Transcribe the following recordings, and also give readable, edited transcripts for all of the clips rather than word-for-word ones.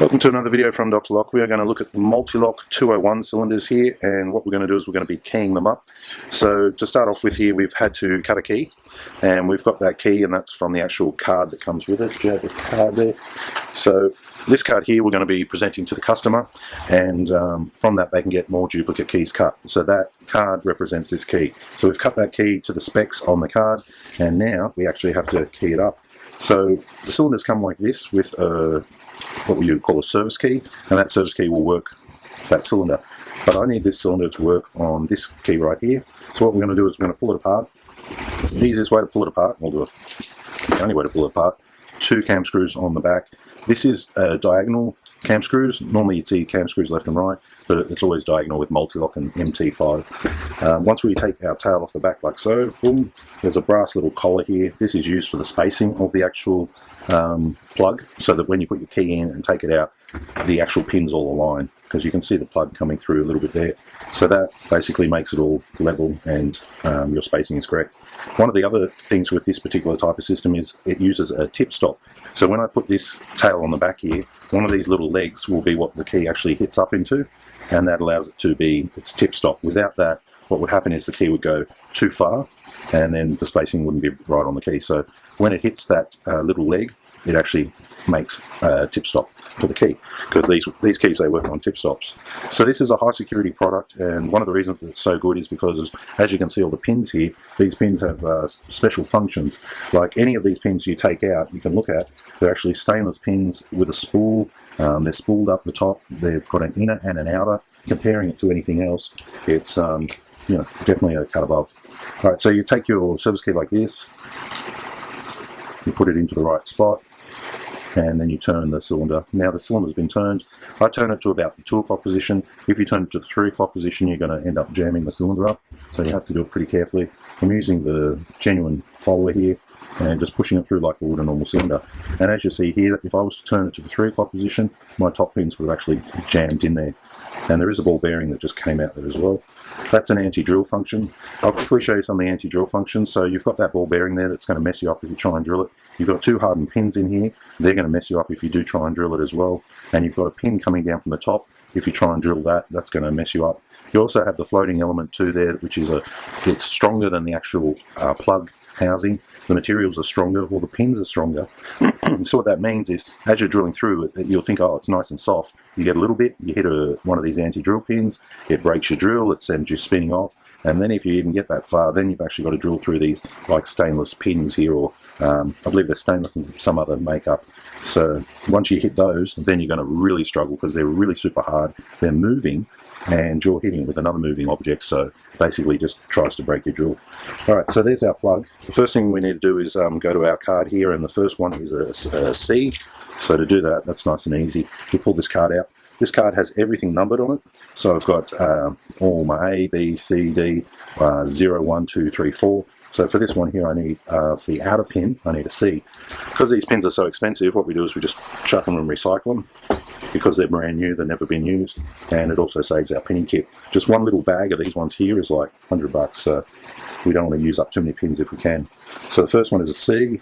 Welcome to another video from Dr. Lock. We are going to look at the Mul-T-Lock 201 cylinders here, and what we're going to do is we're going to be keying them up. So to start off with here, we've had to cut a key, and we've got that key, and that's from the actual card that comes with it. Do you have the card there? So this card here we're going to be presenting to the customer, and from that they can get more duplicate keys cut. So that card represents this key. So we've cut that key to the specs on the card, and now we actually have to key it up. So the cylinders come like this with what we would call a service key, and that service key will work that cylinder. But I need this cylinder to work on this key right here. So what we're going to do is we're going to pull it apart. The easiest way to pull it apart, the only way to pull it apart, 2 cam screws on the back. This is diagonal cam screws. Normally you'd see cam screws left and right, but it's always diagonal with Mul-T-Lock and MT5. Once we take our tail off the back like so, boom, there's a brass little collar here. This is used for the spacing of the actual plug, so that when you put your key in and take it out, the actual pins all align, because you can see the plug coming through a little bit there. So that basically makes it all level and your spacing is correct. One of the other things with this particular type of system is it uses a tip stop. So when I put this tail on the back here, one of these little legs will be what the key actually hits up into, and that allows it to be its tip stop. Without that, what would happen is the key would go too far, and then the spacing wouldn't be right on the key. So when it hits that little leg, it actually makes a tip stop for the key, because these keys, they work on tip stops. So this is a high security product, and one of the reasons that it's so good is because, as you can see all the pins here, these pins have special functions. Like any of these pins you take out, you can look at, they're actually stainless pins with a spool. They're spooled up the top, they've got an inner and an outer. Comparing it to anything else, it's definitely a cut above. Alright, so you take your service key like this, you put it into the right spot, and then you turn the cylinder. Now the cylinder's been turned. I turn it to about the 2 o'clock position. If you turn it to the 3 o'clock position, you're going to end up jamming the cylinder up, so you have to do it pretty carefully. I'm using the genuine follower here and just pushing it through like I would a normal cylinder. And as you see here, if I was to turn it to the 3 o'clock position, my top pins would have actually jammed in there. And there is a ball bearing that just came out there as well. That's an anti-drill function. I'll quickly show you some of the anti-drill functions. So you've got that ball bearing there that's going to mess you up if you try and drill it. You've got 2 hardened pins in here. They're going to mess you up if you do try and drill it as well. And you've got a pin coming down from the top. If you try and drill that, that's going to mess you up. You also have the floating element too there, which is it's stronger than the actual plug housing. The materials are stronger, or the pins are stronger. So what that means is, as you're drilling through it, you'll think, oh, it's nice and soft. You get a little bit, you hit one of these anti-drill pins, it breaks your drill, it sends you spinning off, and then if you even get that far, then you've actually got to drill through these like stainless pins here, or I believe they're stainless and some other makeup. So once you hit those, then you're going to really struggle, because they're really super hard. They're moving, and you're hitting it with another moving object, so basically just tries to break your drill. Alright, so there's our plug. The first thing we need to do is go to our card here, and the first one is a C. So to do that, that's nice and easy. We pull this card out. This card has everything numbered on it. So I've got all my A, B, C, D, 0, 1, 2, 3, 4. So for this one here, I need, for the outer pin, I need a C. Because these pins are so expensive, what we do is we just chuck them and recycle them, because they're brand new, they've never been used, and it also saves our pinning kit. Just one little bag of these ones here is like $100, so we don't want to use up too many pins if we can. So the first one is a C.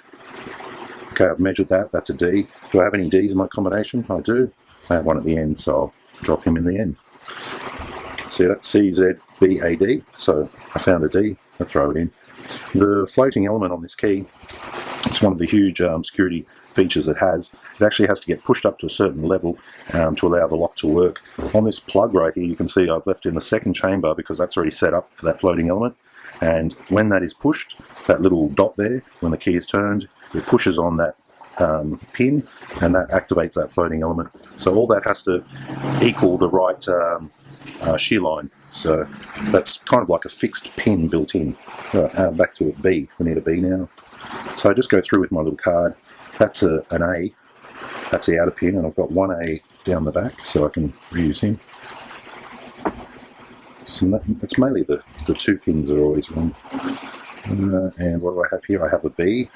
Okay, I've measured that, that's a D. Do I have any Ds in my combination? I do. I have one at the end, so I'll drop him in the end. See that? CZBAD, so I found a D, I throw it in. The floating element on this key, it's one of the huge security features it has. It actually has to get pushed up to a certain level to allow the lock to work. On this plug right here, you can see I've left in the 2nd chamber, because that's already set up for that floating element. And when that is pushed, that little dot there, when the key is turned, it pushes on that pin, and that activates that floating element. So all that has to equal the right shear line. So that's kind of like a fixed pin built in. Right, back to a B. We need a B now. So I just go through with my little card. That's an A. That's the outer pin, and I've got one A down the back, so I can reuse him. So it's mainly the 2 pins are always wrong. And what do I have here? I have a B,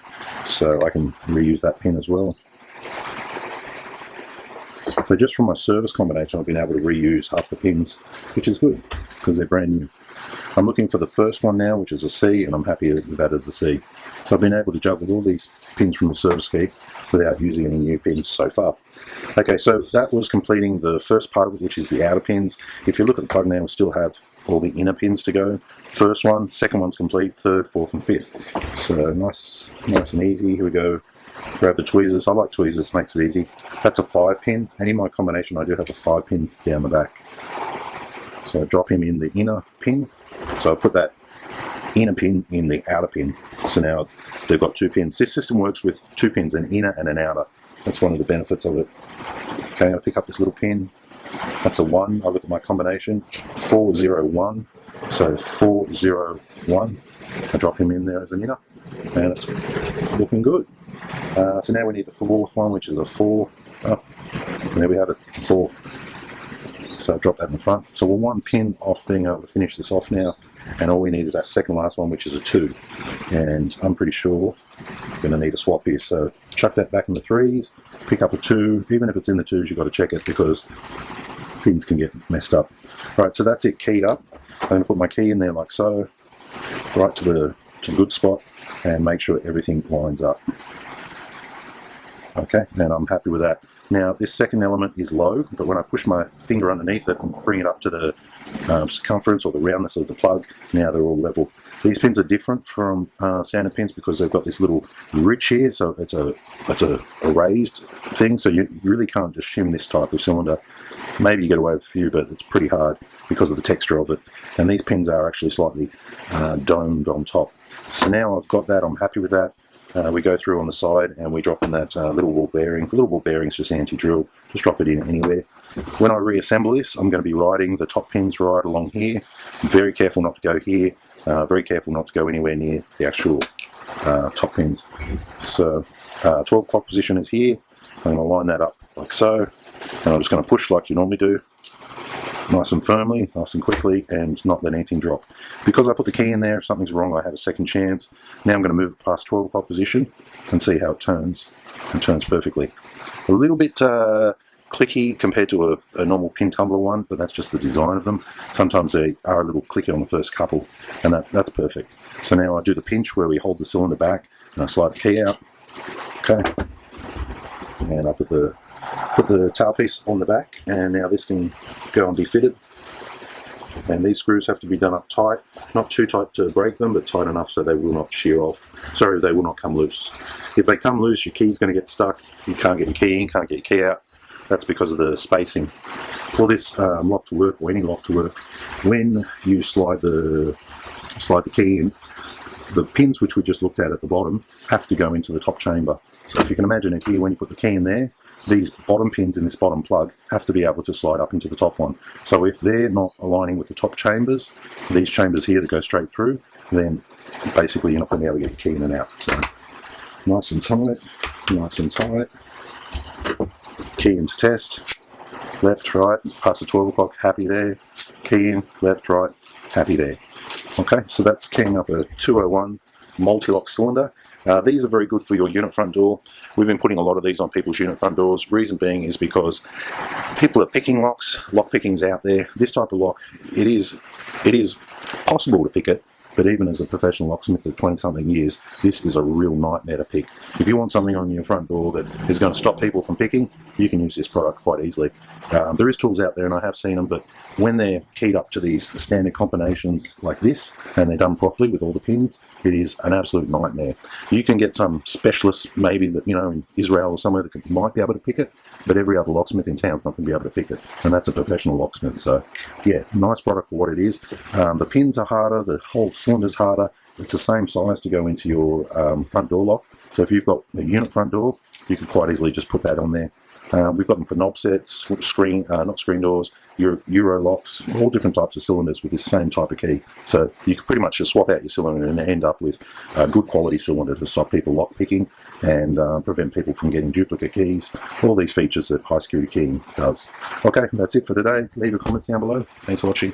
so I can reuse that pin as well. So just from my service combination, I've been able to reuse half the pins, which is good, because they're brand new. I'm looking for the first one now, which is a C, and I'm happy with that as a C. So So I've been able to juggle all these pins from the service key without using any new pins so far. Okay, so that was completing the first part of it, which is the outer pins. If you look at the plug now, we still have all the inner pins to go. First one, second one's complete, third, fourth and fifth. So nice and easy. Here we go. Grab the tweezers. I like tweezers, makes it easy. That's a 5-pin, and in my combination I do have a 5-pin down the back. So I drop him in the inner pin. So I put that inner pin in the outer pin. So now they've got 2 pins. This system works with 2 pins, an inner and an outer. That's one of the benefits of it. Okay, I pick up this little pin. That's a 1. I look at my combination. 401. So 401. I drop him in there as an inner, and it's looking good. So now we need the 4th one, which is a 4. Oh, and there we have it, 4. So I drop that in the front. So we're 1 pin off being able to finish this off now, and all we need is that second last one, which is a 2. And I'm pretty sure I'm going to need a swap here. So chuck that back in the 3s, pick up a 2. Even if it's in the 2s, you've got to check it because pins can get messed up. Alright, so that's it keyed up. I'm going to put my key in there like so, right to the good spot, and make sure everything lines up. Okay, and I'm happy with that. Now this second element is low, but when I push my finger underneath it and bring it up to the circumference or the roundness of the plug, now they're all level. These pins are different from standard pins because they've got this little ridge here, so it's a raised thing, so you really can't just shim this type of cylinder. Maybe you get away with a few, but it's pretty hard because of the texture of it. And these pins are actually slightly domed on top. So now I've got that, I'm happy with that. We go through on the side and we drop in that little ball bearing. The little ball bearing is just anti-drill. Just drop it in anywhere. When I reassemble this, I'm going to be riding the top pins right along here. Very careful not to go here. Very careful not to go anywhere near the actual top pins. So 12 o'clock position is here. I'm going to line that up like so. And I'm just going to push like you normally do. Nice and firmly, nice and quickly, and not let anything drop. Because I put the key in there, if something's wrong, I have a second chance. Now I'm going to move it past 12 o'clock position and see how it turns. It turns perfectly. A little bit clicky compared to a normal pin tumbler one, but that's just the design of them. Sometimes they are a little clicky on the first couple, and that's perfect. So now I do the pinch where we hold the cylinder back, and I slide the key out. Okay, and I put the tail piece on the back, and now this can go and be fitted. And these screws have to be done up tight, not too tight to break them, but tight enough so they will not shear off. Sorry, they will not come loose. If they come loose, your key's going to get stuck. You can't get your key in, can't get your key out. That's because of the spacing. For this lock to work, or any lock to work, when you slide the key in, the pins which we just looked at the bottom have to go into the top chamber. So if you can imagine it here, when you put the key in there, these bottom pins in this bottom plug have to be able to slide up into the top one. So if they're not aligning with the top chambers, these chambers here that go straight through, then basically you're not going to be able to get your key in and out. So nice and tight, nice and tight. Key into test, left, right, past the 12 o'clock, happy there. Key in, left, right, happy there. Okay, so that's keying up a 201 Mul-T-Lock cylinder. These are very good for your unit front door. We've been putting a lot of these on people's unit front doors. Reason being is because people are picking locks, lock picking's out there. This type of lock, it is possible to pick it, but even as a professional locksmith of 20-something years, this is a real nightmare to pick. If you want something on your front door that is going to stop people from picking, you can use this product quite easily. There is tools out there, and I have seen them, but when they're keyed up to these standard combinations like this, and they're done properly with all the pins, it is an absolute nightmare. You can get some specialists, maybe that in Israel or somewhere that might be able to pick it, but every other locksmith in town is not going to be able to pick it, and that's a professional locksmith. So yeah, nice product for what it is. The pins are harder, the whole cylinder's harder. It's the same size to go into your front door lock. So if you've got a unit front door, you could quite easily just put that on there. We've got them for knob sets, not screen doors, Euro locks, all different types of cylinders with this same type of key. So you can pretty much just swap out your cylinder and end up with a good quality cylinder to stop people lock picking and prevent people from getting duplicate keys. All these features that high security keying does. Okay, that's it for today. Leave your comments down below. Thanks for watching.